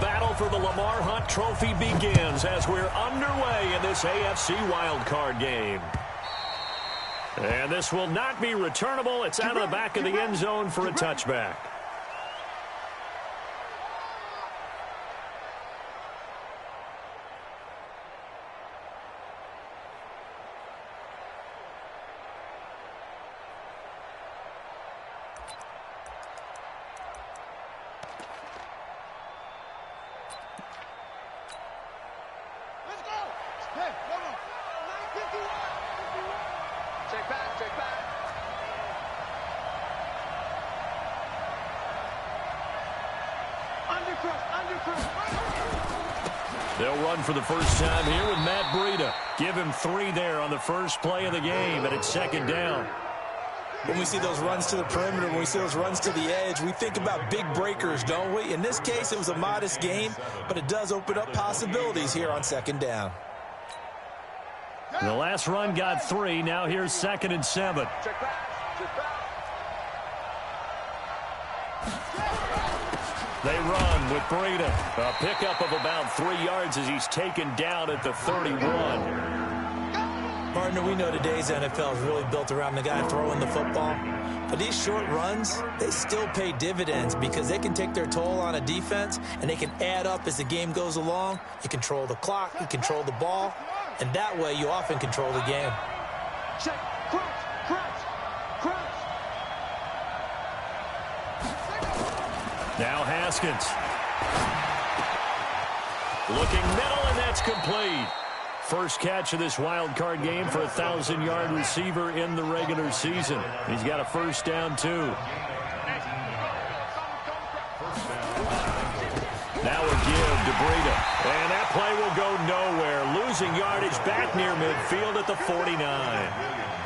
battle for the Lamar Hunt Trophy begins as we're underway in this AFC wildcard game. And this will not be returnable. It's out of the back of the end zone for a touchback. They'll run for the first time here with Matt Breida. Give him 3 there on the first play of the game, and it's second down. When we see those runs to the perimeter, when we see those runs to the edge, we think about big breakers, don't we? In this case, it was a modest gain, but it does open up possibilities here on second down. The last run got 3. Now here's 2nd and 7. They run with Breida. A pickup of about 3 yards as he's taken down at the 31. Partner, we know today's NFL is really built around the guy throwing the football. But these short runs, they still pay dividends because they can take their toll on a defense, and they can add up as the game goes along. You control the clock, you control the ball, and that way you often control the game. Check, crunch. Now Haskins. Looking middle, and that's complete. First catch of this wild card game for a 1,000-yard receiver in the regular season. He's got a first down, too. Now a give to Breida. And that play will go nowhere. Losing yardage back near midfield at the 49.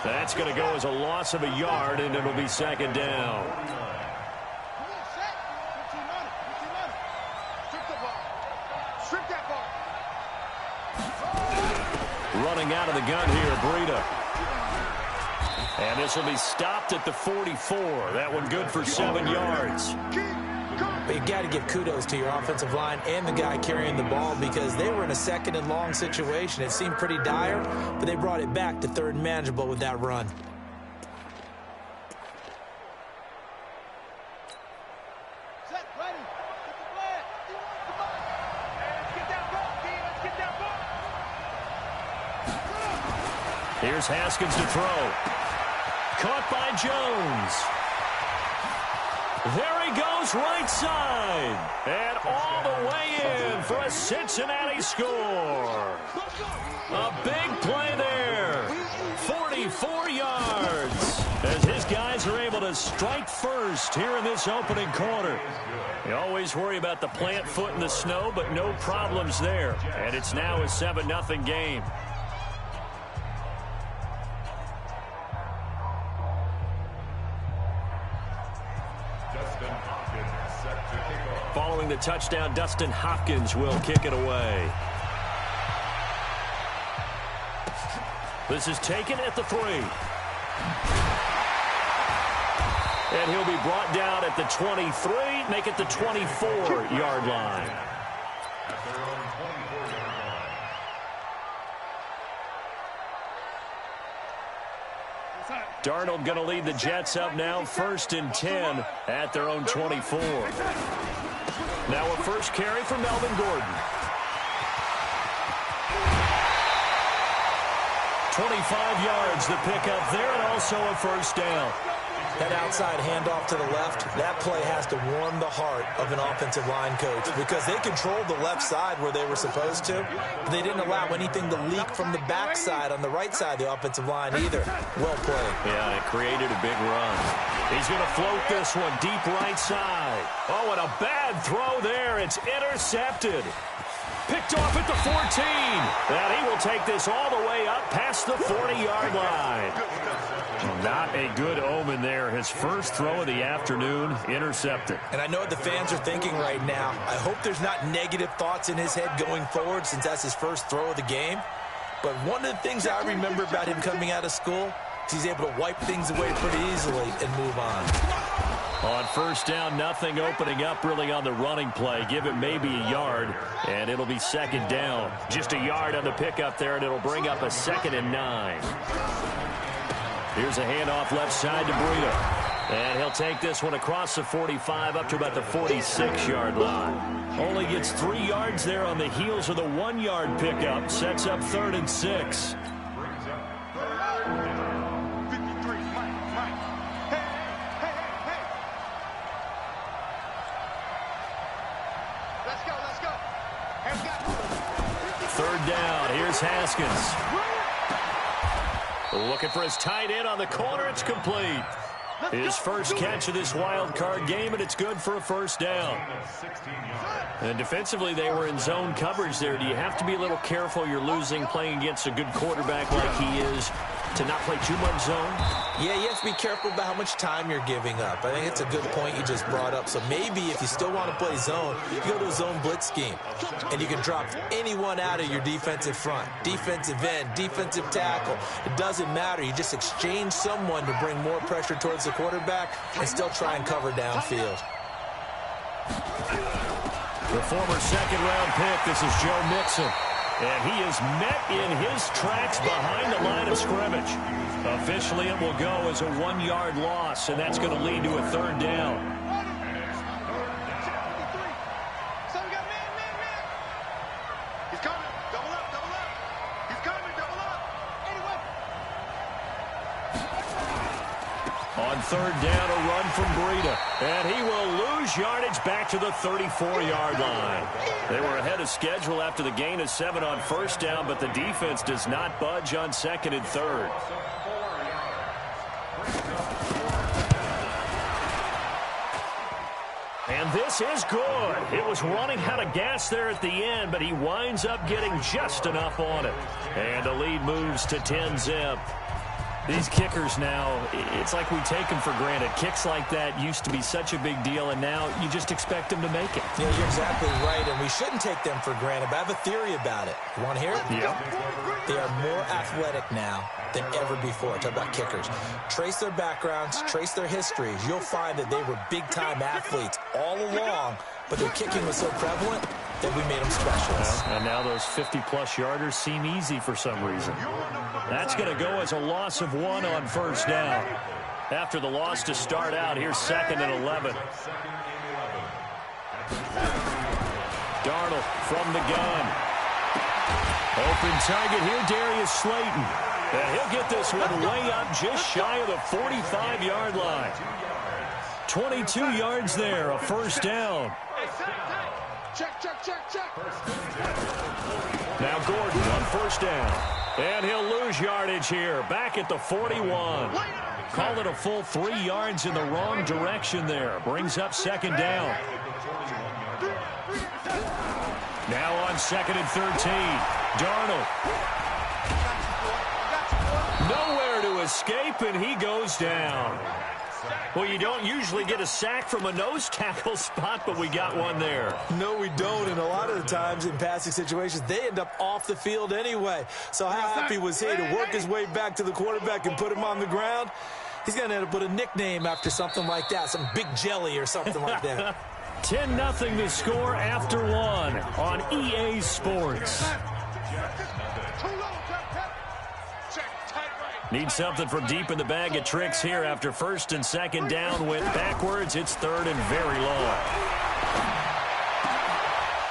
That's going to go as a loss of a yard, and it'll be second down. Running out of the gun here, Breida. And this will be stopped at the 44. That one good for 7 yards. But you got to give kudos to your offensive line and the guy carrying the ball because they were in a 2nd and long situation. It seemed pretty dire, but they brought it back to 3rd and manageable with that run. Here's Haskins to throw. Caught by Jones. There he goes, right side. And all the way in for a Cincinnati score. A big play there. 44 yards. As his guys are able to strike first here in this opening quarter. You always worry about the plant foot in the snow, but no problems there. And it's now a 7-0 game. Following the touchdown, Dustin Hopkins will kick it away. This is taken at the 3. And he'll be brought down at the 23, make it the 24-yard line. Darnold going to lead the Jets up now, 1st and 10 at their own 24. Now a first carry for Melvin Gordon. 25 yards the pickup there, and also a first down. That outside handoff to the left, that play has to warm the heart of an offensive line coach because they controlled the left side where they were supposed to. But they didn't allow anything to leak from the backside on the right side of the offensive line either. Well played. Yeah, it created a big run. He's going to float this one deep right side. Oh, and a bad throw there. It's intercepted. Picked off at the 14. And he will take this all the way up past the 40-yard line. Not a good omen there. His first throw of the afternoon, intercepted. And I know what the fans are thinking right now. I hope there's not negative thoughts in his head going forward since that's his first throw of the game. But one of the things I remember about him coming out of school is he's able to wipe things away pretty easily and move on. On first down, nothing opening up really on the running play. Give him maybe a yard, and it'll be second down. Just a yard on the pickup there, and it'll bring up a 2nd and 9. Here's a handoff left side to Breida. And he'll take this one across the 45 up to about the 46-yard line. Only gets 3 yards there on the heels of the 1-yard pickup. Sets up 3rd and 6. Third down. Here's Haskins. Looking for his tight end on the corner. It's complete. His first catch of this wild card game, and it's good for a first down. And defensively, they were in zone coverage there. Do you have to be a little careful? You're losing playing against a good quarterback like he is to not play too much zone? Yeah, you have to be careful about how much time you're giving up. I think it's a good point you just brought up. So maybe if you still want to play zone, you go to a zone blitz scheme. And you can drop anyone out of your defensive front. Defensive end, defensive tackle. It doesn't matter. You just exchange someone to bring more pressure towards the quarterback and still try and cover downfield. The former second-round pick, this is Joe Mixon. And he is met in his tracks behind the line of scrimmage. Officially, it will go as a 1-yard loss, and that's going to lead to a 3rd down. On 3rd down, a run from Breida. And he will lose yardage back to the 34-yard line. They were ahead of schedule after the gain of 7 on first down, but the defense does not budge on 2nd and 3rd. And this is good. It was running out of gas there at the end, but he winds up getting just enough on it. And the lead moves to 10-zip. These kickers now, it's like we take them for granted. Kicks like that used to be such a big deal, and now you just expect them to make it. Yeah, you're exactly right, and we shouldn't take them for granted, but I have a theory about it. You want to hear it? Yeah. They are more athletic now than ever before. Talk about kickers. Trace their backgrounds, trace their histories. You'll find that they were big-time athletes all along, but their kicking was so prevalent that we made them specialists. Well, and now those 50-plus yarders seem easy for some reason. That's going to go as a loss of 1 on first down. After the loss to start out, here's 2nd and 11. Darnold from the gun. Open target here, Darius Slayton. And he'll get this one way up just shy of the 45-yard line. 22 yards there, a first down. Check. Now Gordon on first down. And he'll lose yardage here, back at the 41. Call it a full 3 yards in the wrong direction there. Brings up 2nd down. Now on 2nd and 13. Darnold. Nowhere to escape, and he goes down. Well, you don't usually get a sack from a nose tackle spot, but we got one there. No, we don't, and a lot of the times in passing situations, they end up off the field anyway. So how happy was he to work his way back to the quarterback and put him on the ground? He's going to end up with a nickname after something like that, some Big Jelly or something like that. 10-0 the score after 1 on EA Sports. Need something from deep in the bag of tricks here after 1st and 2nd down. Went backwards. It's 3rd and very long.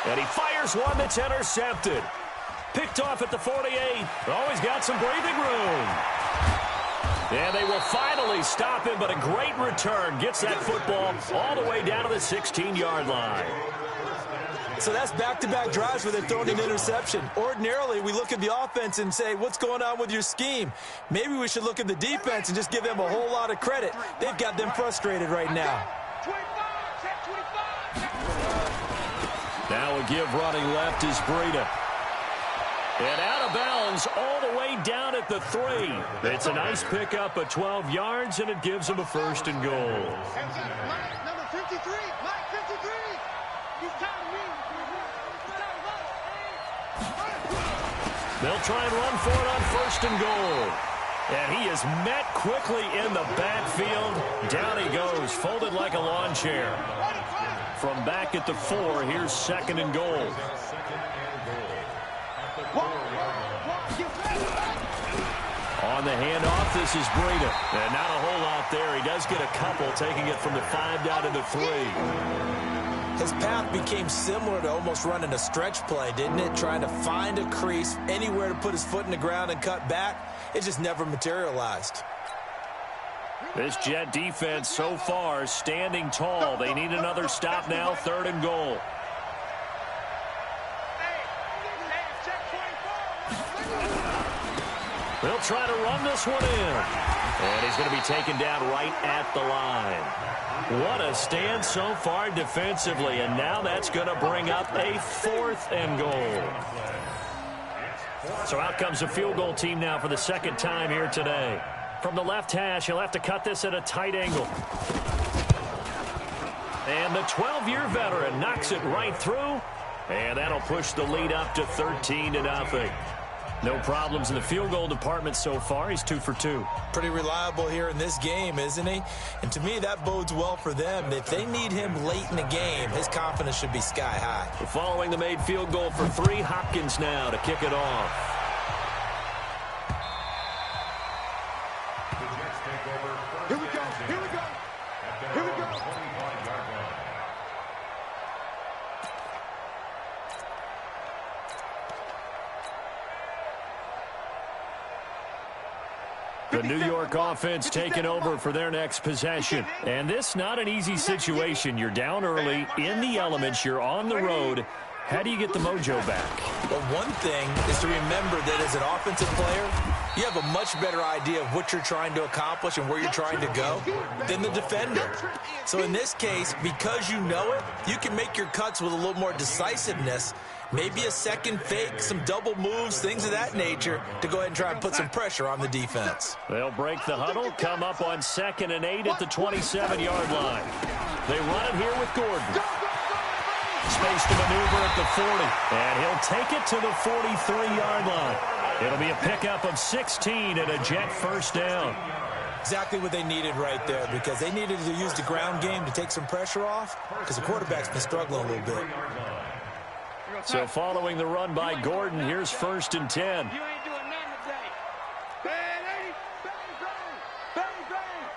And he fires one that's intercepted. Picked off at the 48. Always got some breathing room. And they will finally stop him, but a great return. Gets that football all the way down to the 16-yard line. So that's back-to-back drives where they're throwing an interception. Ordinarily, we look at the offense and say, what's going on with your scheme? Maybe we should look at the defense and just give them a whole lot of credit. They've got them frustrated right now. Now a give running left is Breida. And out of bounds all the way down at the 3. It's a nice pickup of 12 yards, and it gives them a 1st and goal. Number 53, Mike 53. He's counting me. They'll try and run for it on 1st and goal. And he is met quickly in the backfield. Down he goes, folded like a lawn chair. From back at the 4, here's 2nd and goal. On the handoff, this is Breida. And not a whole lot there. He does get a couple, taking it from the 5 down to the 3. His path became similar to almost running a stretch play, didn't it? Trying to find a crease, anywhere to put his foot in the ground and cut back. It just never materialized. This Jet defense so far standing tall. They need another stop now, 3rd and goal. They'll try to run this one in. And he's going to be taken down right at the line. What a stand so far defensively. And now that's going to bring up a 4th and goal. So out comes the field goal team now for the 2nd time here today. From the left hash, he'll have to cut this at a tight angle. And the 12-year veteran knocks it right through. And that'll push the lead up to 13-0. No problems in the field goal department so far. He's 2 for 2. Pretty reliable here in this game, isn't he? And to me, that bodes well for them. If they need him late in the game, his confidence should be sky high. Following the made field goal for 3, Hopkins now to kick it off. Here we go. Here we go. Here we go. The New York offense taking over for their next possession. And this not an easy situation. You're down early, in the elements, you're on the road. How do you get the mojo back? Well, one thing is to remember that as an offensive player, you have a much better idea of what you're trying to accomplish and where you're trying to go than the defender. So in this case, because you know it, you can make your cuts with a little more decisiveness. Maybe a second fake, some double moves, things of that nature to go ahead and try and put some pressure on the defense. They'll break the huddle, come up on 2nd and 8 at the 27-yard line. They run it here with Gordon. Space to maneuver at the 40, and he'll take it to the 43-yard line. It'll be a pickup of 16 and a Jet 1st down. Exactly what they needed right there, because they needed to use the ground game to take some pressure off, because the quarterback's been struggling a little bit. So following the run by Gordon, here's 1st and 10. You ain't doing nothing today. Bang, bang, bang.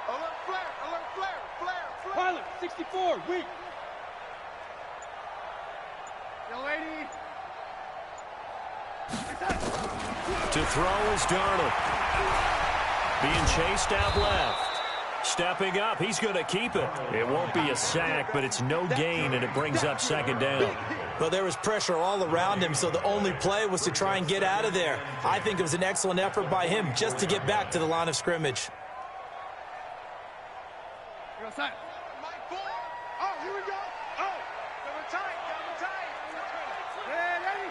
Alert flare. Pilot, 64, weak. Young lady. To throw is Darnold. Being chased out left. Stepping up, he's going to keep it. It won't be a sack, but it's no gain, and it brings up 2nd down. Well, there was pressure all around him, so the only play was to try and get out of there. I think it was an excellent effort by him just to get back to the line of scrimmage. Mike 4. Oh, here we go. Oh, double tight. Hey.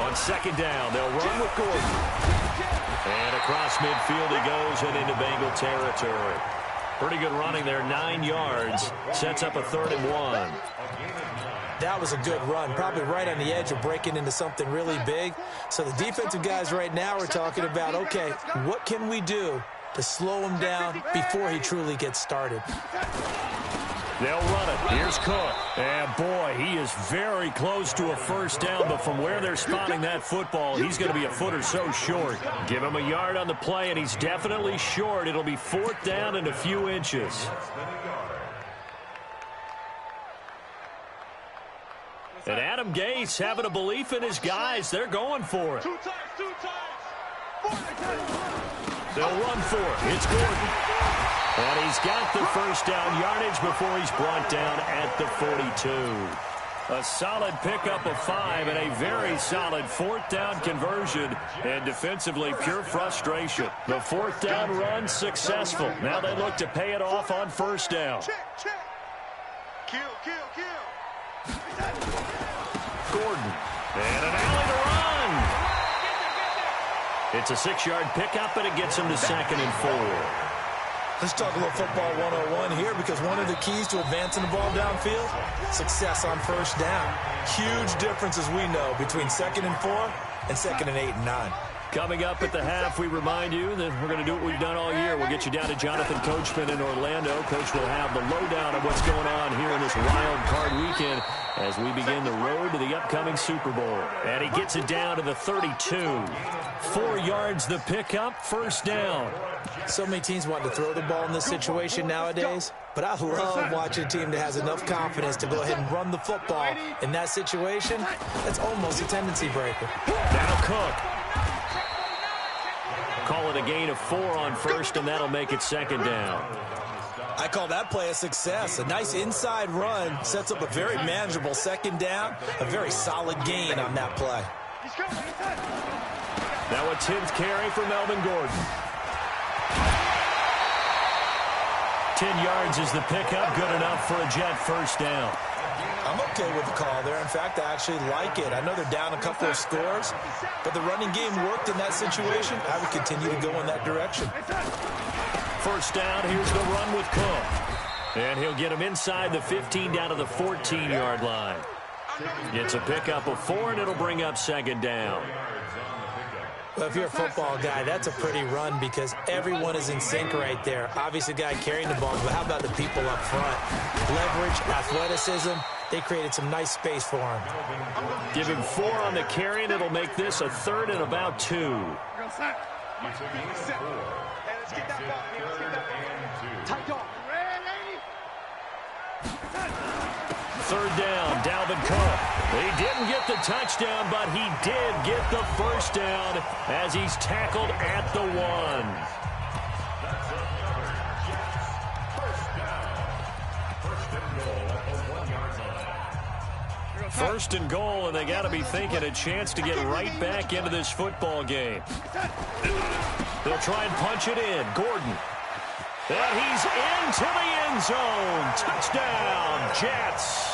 On 2nd down, they'll run with Gordon. And across midfield he goes and into Bengal territory. Pretty good running there, 9 yards. Sets up a 3rd and 1. That was a good run, probably right on the edge of breaking into something really big. So the defensive guys right now are talking about, okay, what can we do to slow him down before he truly gets started? They'll run it. Here's Cook. And, boy, he is very close to a 1st down, but from where they're spotting that football, he's going to be a foot or so short. Give him a yard on the play, and he's definitely short. It'll be 4th down and a few inches. And Adam Gase having a belief in his guys. They're going for it. Two times. They'll run for it. It's Gordon. And he's got the 1st down yardage before he's brought down at the 42. A solid pickup of 5 and a very solid 4th down conversion. And defensively, pure frustration. The 4th down run successful. Now they look to pay it off on 1st down. Check. Kill. Gordon. And an alley to run. It's a 6-yard pickup, and it gets him to 2nd and 4. Let's talk a little football 101 here, because one of the keys to advancing the ball downfield, success on first down. Huge difference, as we know, between 2nd and 4 and 2nd and 8 and 9. Coming up at the half, we remind you that we're going to do what we've done all year. We'll get you down to Jonathan Coachman in Orlando. Coach will have the lowdown of what's going on here in this wild card weekend as we begin the road to the upcoming Super Bowl. And he gets it down to the 32. 4 yards the pickup, first down. So many teams want to throw the ball in this situation nowadays, but I love watching a team that has enough confidence to go ahead and run the football in that situation. That's almost a tendency breaker. Now Cook. Call it a gain of 4 on first, and that'll make it 2nd down. I call that play a success. A nice inside run sets up a very manageable 2nd down. A very solid gain on that play. Now a 10th carry for Melvin Gordon. 10 yards is the pickup. Good enough for a Jet first down. I'm okay with the call there. In fact, I actually like it. I know they're down a couple of scores, but the running game worked in that situation. I would continue to go in that direction. First down, here's the run with Cook. And he'll get him inside the 15 down to the 14-yard line. Gets a pickup of 4, and it'll bring up 2nd down. Well, if you're a football guy, that's a pretty run because everyone is in sync right there. Obviously, the guy carrying the ball, but how about the people up front? Leverage, athleticism, they created some nice space for him. Give him 4 on the carry, and it'll make this a 3rd and about 2. Third down, Dalvin Cook. He didn't get the touchdown, but he did get the first down as he's tackled at the 1. First and goal, and they got to be thinking a chance to get right back into this football game. They'll try and punch it in. Gordon. And he's into the end zone. Touchdown, Jets.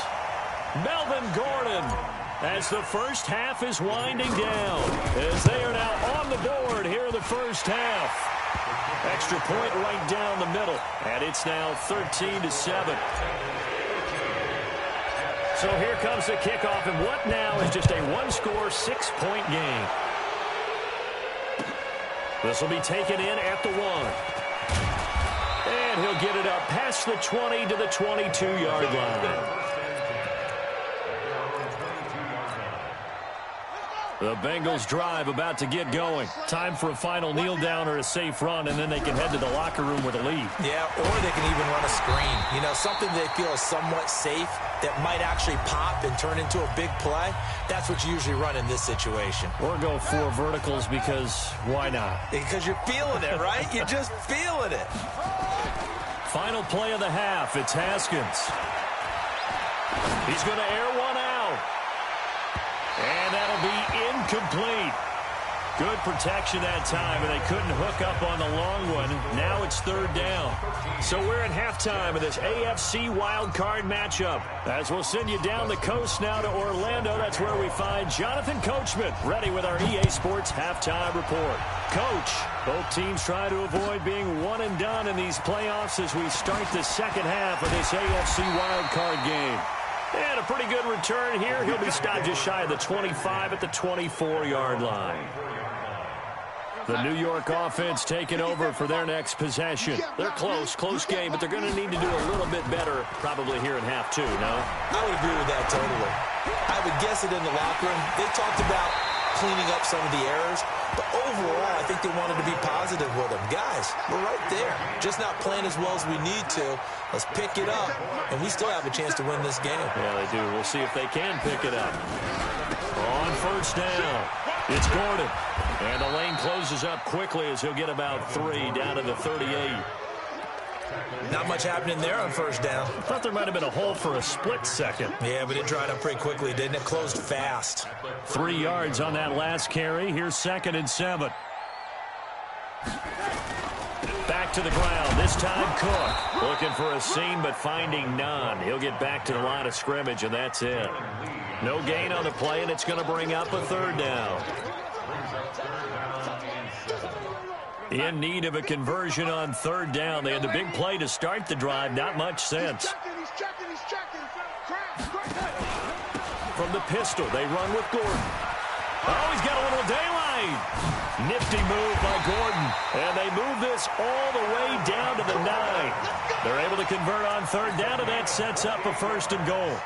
Melvin Gordon, as the first half is winding down, as they are now on the board here in the first half. Extra point right down the middle, and it's now 13-7. So here comes the kickoff, and what now is just a one-score, 6-point game. This will be taken in at the 1. And he'll get it up past the 20 to the 22-yard line. The Bengals drive about to get going. Time for a final kneel down or a safe run, and then they can head to the locker room with a lead. Yeah, or they can even run a screen. You know, something they feel is somewhat safe that might actually pop and turn into a big play. That's what you usually run in this situation. Or go 4 verticals because why not? Because you're feeling it, right? You're just feeling it. Final play of the half. It's Haskins. He's going to air one out. And that'll be incomplete. Good protection that time, and they couldn't hook up on the long one. Now it's 3rd down. So we're at halftime of this AFC wildcard matchup. As we'll send you down the coast now to Orlando, that's where we find Jonathan Coachman, ready with our EA Sports halftime report. Coach, both teams try to avoid being one and done in these playoffs as we start the second half of this AFC wildcard game. And a pretty good return here. He'll be stopped just shy of the 25 at the 24-yard line. The New York offense taking over for their next possession. They're close game, but they're going to need to do a little bit better probably here in half 2, no? I would agree with that totally. I would guess it in the locker room. They talked about cleaning up some of the errors, but overall, I think they wanted to be positive with them. Guys, we're right there. Just not playing as well as we need to. Let's pick it up, and we still have a chance to win this game. Yeah, they do. We'll see if they can pick it up. On first down, it's Gordon. And the lane closes up quickly as he'll get about 3 down to the 38. Not much happening there on first down. I thought there might have been a hole for a split second. Yeah, but it dried up pretty quickly, didn't it? Closed fast. 3 yards on that last carry. Here's 2nd and 7. Back to the ground. This time Cook looking for a seam but finding none. He'll get back to the line of scrimmage, and that's it. No gain on the play, and it's going to bring up a 3rd down. In need of a conversion on third down. They had the big play to start the drive. Not much sense. He's checking. From the pistol, they run with Gordon. Oh, he's got a little daylight. Nifty move by Gordon. And they move this all the way down to the 9. They're able to convert on third down, and that sets up a 1st and goal.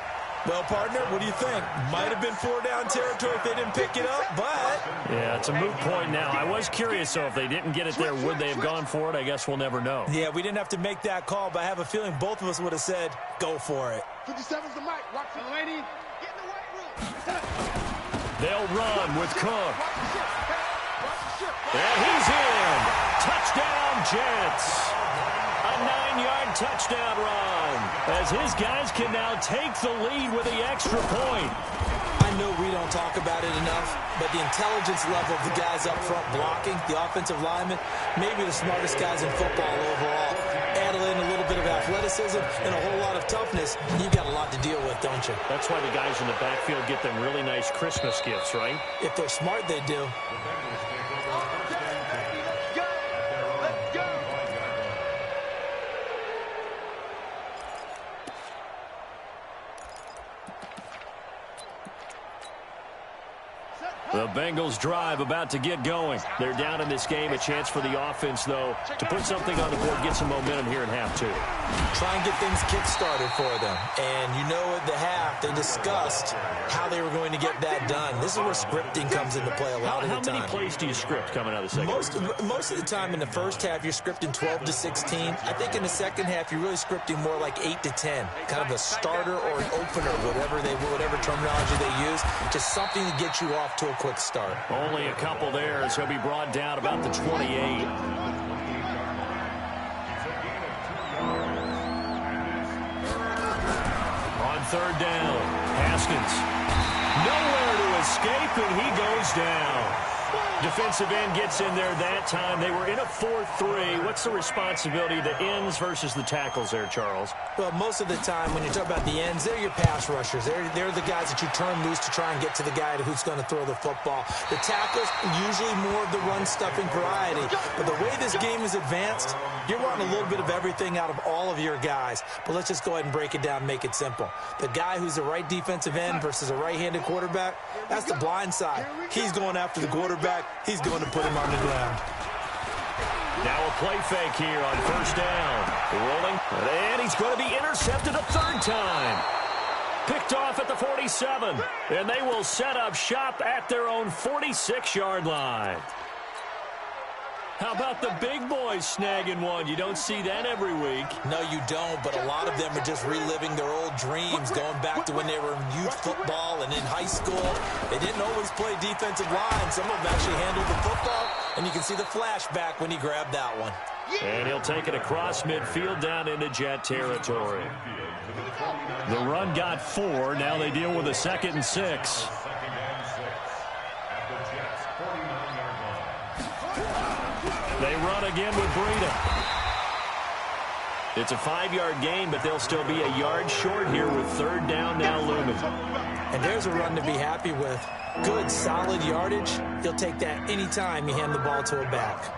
Well, partner, what do you think? Might have been 4-down territory if they didn't pick it up, but... Yeah, it's a moot point now. I was curious, so if they didn't get it there, would they have gone for it? I guess we'll never know. Yeah, we didn't have to make that call, but I have a feeling both of us would have said, go for it. 57's the mic. Watch the lady. Get in the weight room. They'll run with Cook. And he's in. Touchdown, Jets. A 9-yard touchdown run as his guys can now take the lead with the extra point. I know we don't talk about it enough, but the intelligence level of the guys up front blocking, the offensive linemen, maybe the smartest guys in football overall. Add in a little bit of athleticism and a whole lot of toughness, you've got a lot to deal with, don't you? That's why the guys in the backfield get them really nice Christmas gifts, right? If they're smart, they do. The Bengals drive about to get going. They're down in this game. A chance for the offense, though, to put something on the board, get some momentum here in half 2. Try and get things kick-started for them. And you know at the half, they discussed how they were going to get that done. This is where scripting comes into play a lot of the time. How many plays do you script coming out of the second? Most of the time in the first half, you're scripting 12 to 16. I think in the second half, you're really scripting more like 8 to 10. Kind of a starter or an opener, whatever terminology they use. Just something to get you off to a quick start. Only a couple there as he'll be brought down about the 28. On third down, Haskins. Nowhere to escape, and he goes down. Defensive end gets in there that time. They were in a 4-3. What's the responsibility of the ends versus the tackles there, Charles? Well, most of the time when you talk about the ends, they're your pass rushers. They're the guys that you turn loose to try and get to the guy who's going to throw the football. The tackles, usually more of the run-stuffing variety. But the way this game is advanced, you're wanting a little bit of everything out of all of your guys. But let's just go ahead and break it down and make it simple. The guy who's the right defensive end versus a right-handed quarterback, that's the blind side. He's going after the quarterback. He's going to put him on the ground. Now a play fake here on first down. Rolling, and he's going to be intercepted a third time. Picked off at the 47, and they will set up shop at their own 46-yard line. How about the big boys snagging one? You don't see that every week. No, you don't, but a lot of them are just reliving their old dreams, going back to when they were in youth football and in high school. They didn't always play defensive line. Some of them actually handled the football, and you can see the flashback when he grabbed that one. And he'll take it across midfield down into Jet territory. The run got 4. Now they deal with a 2nd and 6. They run again with Breida. It's a 5-yard gain, but they'll still be a yard short here with third down now looming. And there's a run to be happy with. Good, solid yardage. He'll take that anytime you hand the ball to a back.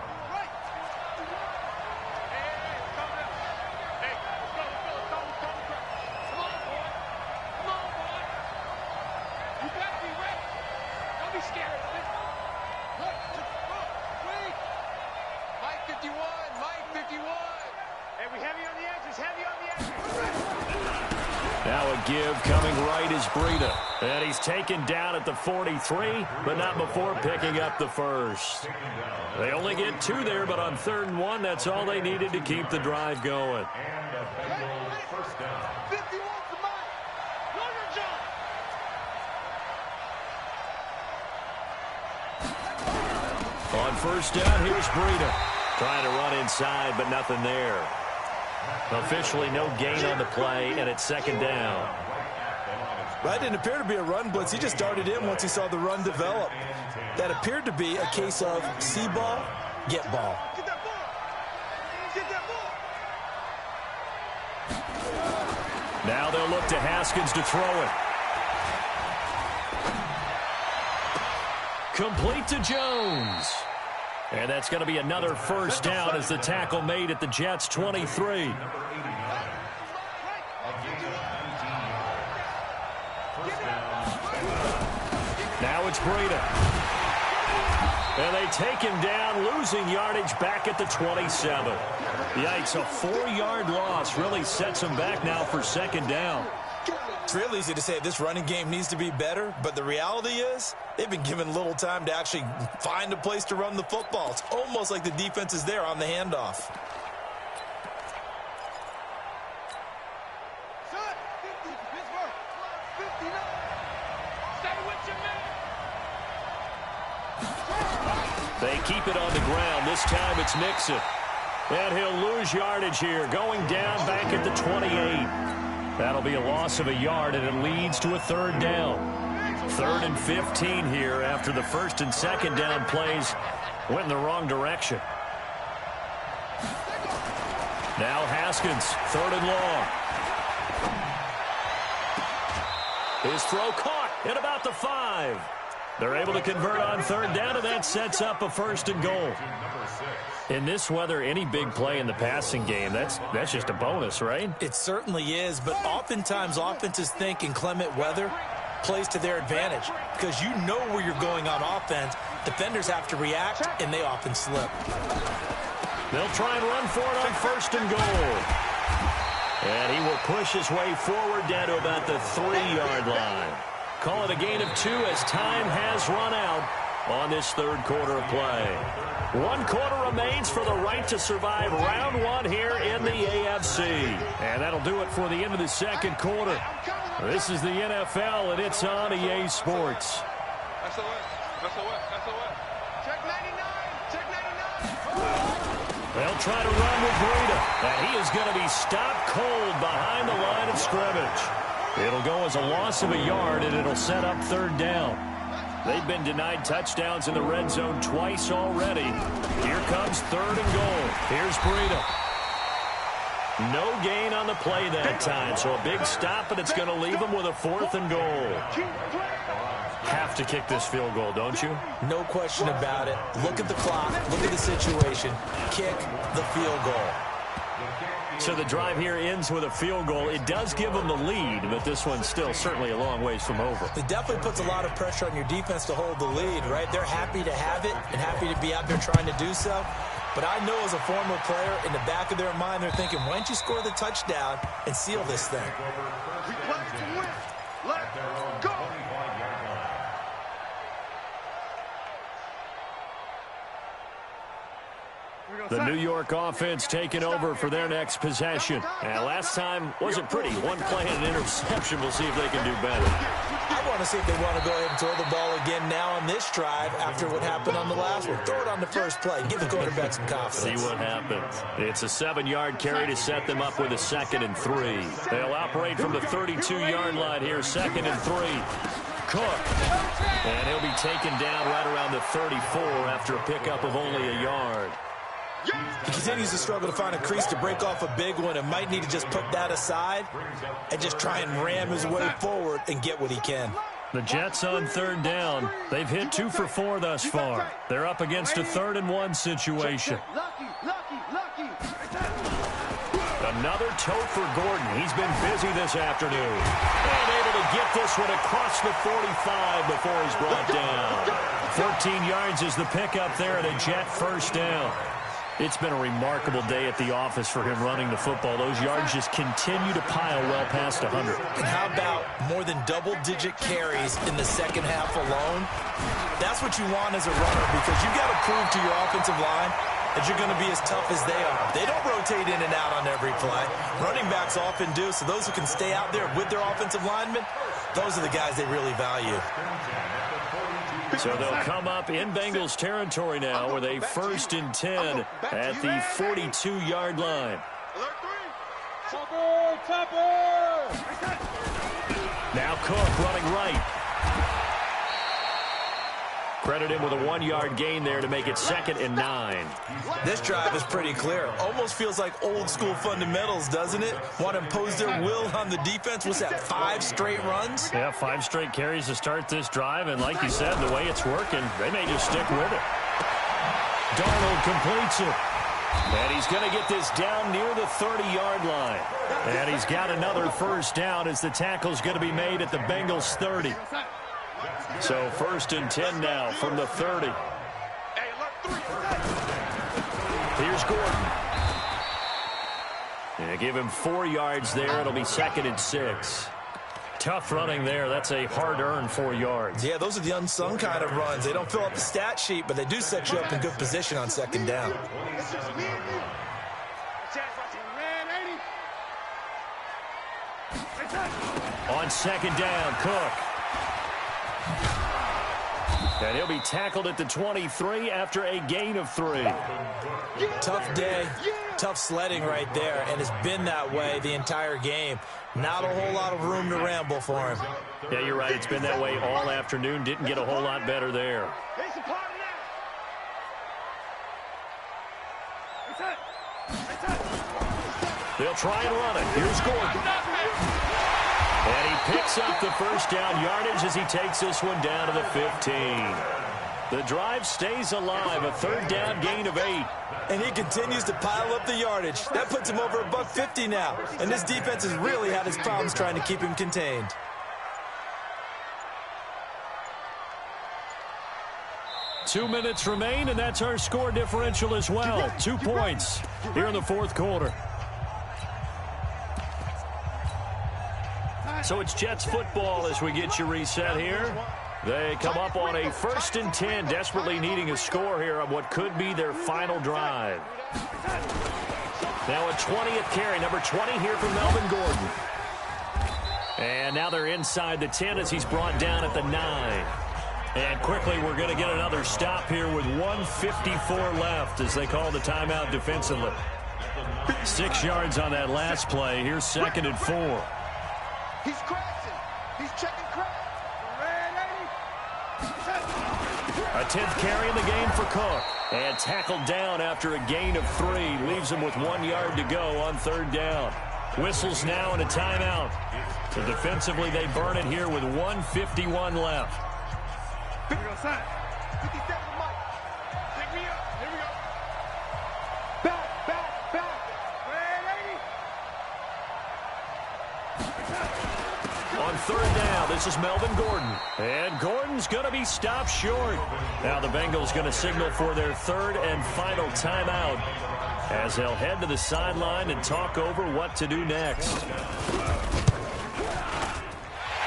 Give coming right is Breida. And he's taken down at the 43, but not before picking up the first. They only get 2 there, but on 3rd and 1, that's all they needed to keep the drive going. On first down, here's Breida. Trying to run inside, but nothing there. Officially no gain on the play, and it's 2nd down. That didn't appear to be a run blitz. He just darted in once he saw the run develop. That appeared to be a case of see ball, get ball. Get that ball. Get that ball. Now they'll look to Haskins to throw it. Complete to Jones. And that's going to be another first down as the tackle made at the Jets' 23. Now it's Breida. And they take him down, losing yardage back at the 27. Yikes, a 4-yard loss really sets him back now for second down. It's real easy to say this running game needs to be better, but the reality is they've been given little time to actually find a place to run the football. It's almost like the defense is there on the handoff. They keep it on the ground. This time it's Mixon. And he'll lose yardage here, going down back at the 28. That'll be a loss of a yard, and it leads to a third down. 3rd and 15 here after the first and second down plays went in the wrong direction. Now Haskins, 3rd and long. His throw caught at about the 5. They're able to convert on 3rd down, and that sets up a 1st and goal. In this weather, any big play in the passing game, that's just a bonus, right? It certainly is, but oftentimes offenses think inclement weather plays to their advantage because you know where you're going on offense. Defenders have to react, and they often slip. They'll try and run for it on 1st and goal. And he will push his way forward down to about the 3-yard line. Call it a gain of 2 as time has run out on this 3rd quarter of play. 1 quarter remains for the right to survive round 1 here in the AFC. And that'll do it for the end of the 2nd quarter. This is the NFL, and it's on EA Sports. Check 99. Check 99. They'll try to run with Breida. And he is going to be stopped cold behind the line of scrimmage. It'll go as a loss of a yard, and it'll set up 3rd down. They've been denied touchdowns in the red zone twice already. Here comes 3rd and goal. Here's Breida. No gain on the play that time, so a big stop, and it's going to leave them with a 4th and goal. Have to kick this field goal, don't you? No question about it. Look at the clock. Look at the situation. Kick the field goal. So the drive here ends with a field goal. It does give them the lead, but this one's still certainly a long ways from over. It definitely puts a lot of pressure on your defense to hold the lead, right? They're happy to have it and happy to be out there trying to do so. But I know as a former player, in the back of their mind, they're thinking, why don't you score the touchdown and seal this thing? We play to win. Let's go. The New York offense taking over for their next possession. And last time wasn't pretty. 1 play and an interception. We'll see if they can do better. I want to see if they want to go ahead and throw the ball again now on this drive after what happened on the last one. Throw it on the first play. Give the quarterback some confidence. See what happens. It's a 7-yard carry to set them up with a 2nd and 3. They'll operate from the 32-yard line here. 2nd and 3. Cook. And he'll be taken down right around the 34 after a pickup of only a yard. He continues to struggle to find a crease to break off a big one and might need to just put that aside and just try and ram his way forward and get what he can. The Jets on 3rd down. They've hit 2 for 4 thus far. They're up against a 3rd and 1 situation. Another tote for Gordon. He's been busy this afternoon. And able to get this one across the 45 before he's brought down. 14 yards is the pickup there and a Jet first down. It's been a remarkable day at the office for him running the football. Those yards just continue to pile well past 100. And how about more than double-digit carries in the second half alone? That's what you want as a runner because you got to prove to your offensive line that you're going to be as tough as they are. They don't rotate in and out on every play. Running backs often do, so those who can stay out there with their offensive linemen, those are the guys they really value. So they'll come up in Bengals territory now with a 1st and 10 at the 42-yard line. Now Cook running right. Credit him with a 1-yard gain there to make it 2nd and 9. This drive is pretty clear. Almost feels like old school fundamentals, doesn't it? Want to impose their will on the defense. What's that, 5 straight runs? Yeah, 5 straight carries to start this drive. And like you said, the way it's working, they may just stick with it. Darnold completes it. And he's going to get this down near the 30-yard line. And he's got another first down as the tackle's going to be made at the Bengals 30. So 1st and 10 now from the 30. Here's Gordon. And give him 4 yards there. It'll be 2nd and 6. Tough running there. That's a hard-earned 4 yards. Yeah, those are the unsung kind of runs. They don't fill up the stat sheet, but they do set you up in good position on 2nd down. On 2nd down, Cook. And he'll be tackled at the 23 after a gain of 3. Tough day, tough sledding right there, and it's been that way the entire game. Not a whole lot of room to ramble for him. Yeah, you're right. It's been that way all afternoon. Didn't get a whole lot better there. They'll try and run it. Here's Gordon. And he picks up the first down yardage as he takes this one down to the 15. The drive stays alive, a 3rd down gain of 8. And he continues to pile up the yardage. That puts him over $150 now. And this defense has really had its problems trying to keep him contained. Two minutes remain, and that's our score differential as well. 2 points here in the 4th quarter. So it's Jets football as we get you reset here. They come up on a 1st and 10, desperately needing a score here on what could be their final drive. Now a 20th carry, number 20 here from Melvin Gordon. And now they're inside the 10 as he's brought down at the 9. And quickly we're going to get another stop here with 1:54 left as they call the timeout defensively. 6 yards on that last play. Here's 2nd and 4. He's crashing. He's checking crash. A 10th carry in the game for Cook. And tackled down after a gain of 3. Leaves him with 1 yard to go on 3rd down. Whistles now and a timeout. So defensively they burn it here with 1:51 left. Here we go, son. 57 Mike. Pick me up. Here we go. Back, back, back. On 3rd down, this is Melvin Gordon. And Gordon's going to be stopped short. Now the Bengals going to signal for their 3rd and final timeout as they'll head to the sideline and talk over what to do next.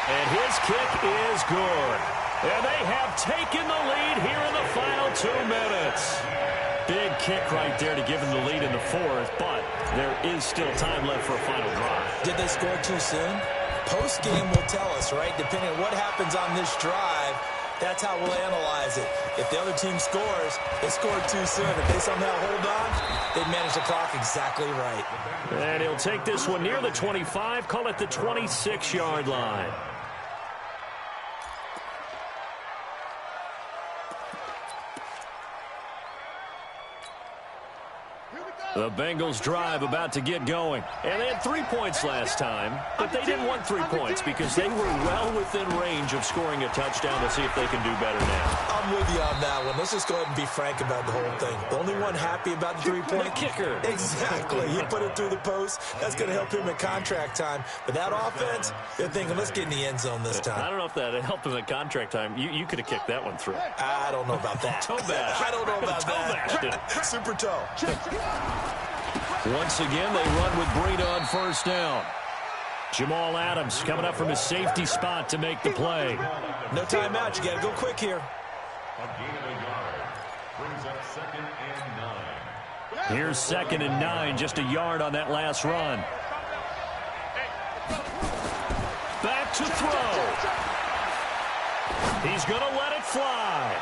And his kick is good. And they have taken the lead here in the final 2 minutes. Big kick right there to give them the lead in the 4th, but there is still time left for a final drive. Did they score too soon? Post-game will tell us, right? Depending on what happens on this drive, that's how we'll analyze it. If the other team scores, they scored too soon. If they somehow hold on, they've managed the clock exactly right. And he'll take this one near the 25, call it the 26-yard line. The Bengals drive about to get going. And they had 3 points last time, but they didn't want 3 points because they were well within range of scoring a touchdown. Let's see if they can do better now. I'm with you on that one. Let's just go ahead and be frank about the whole thing. The only one happy about the 3-point kicker. Exactly. He put it through the post. That's going to help him in contract time. But that offense, they're thinking, let's get in the end zone this time. I don't know if that helped him in contract time. You could have kicked that one through. I don't know about that. Toe bash. I don't know about that. Super toe. Once again, they run with Breida on 1st down. Jamal Adams coming up from his safety spot to make the play. No timeout. You got to go quick here. Here's 2nd and 9, just a yard on that last run. Back to throw. He's going to let it fly.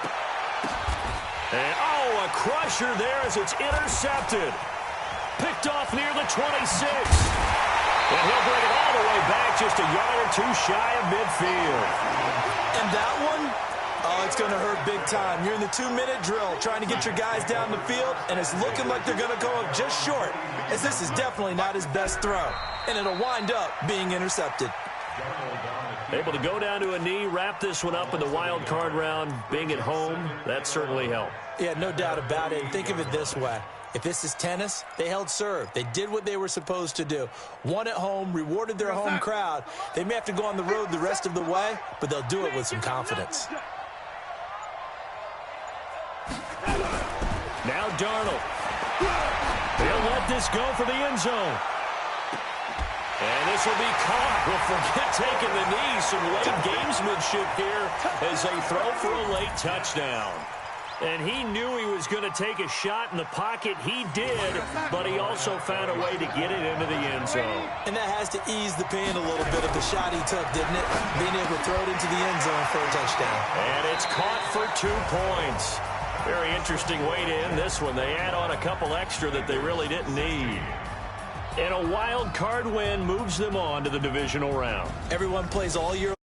And, a crusher there as it's intercepted. Picked off near the 26. And he'll bring it all the way back just a yard or 2 shy of midfield. And that one, it's going to hurt big time. You're in the 2-minute drill trying to get your guys down the field, and it's looking like they're going to go up just short, as this is definitely not his best throw. And it'll wind up being intercepted. Able to go down to a knee, wrap this one up in the wild card round. Being at home, that certainly helped. Yeah, no doubt about it. And think of it this way. If this is tennis, they held serve. They did what they were supposed to do. Won at home, rewarded their home crowd. They may have to go on the road the rest of the way, but they'll do it with some confidence. Now Darnold. They'll let this go for the end zone. And this will be caught. Well, forget taking the knee. Some late gamesmanship here as they throw for a late touchdown. And he knew he was going to take a shot in the pocket. He did, but he also found a way to get it into the end zone. And that has to ease the pain a little bit of the shot he took, didn't it? Being able to throw it into the end zone for a touchdown. And it's caught for 2 points. Very interesting way to end this one. They add on a couple extra that they really didn't need. And a wild card win moves them on to the divisional round. Everyone plays all year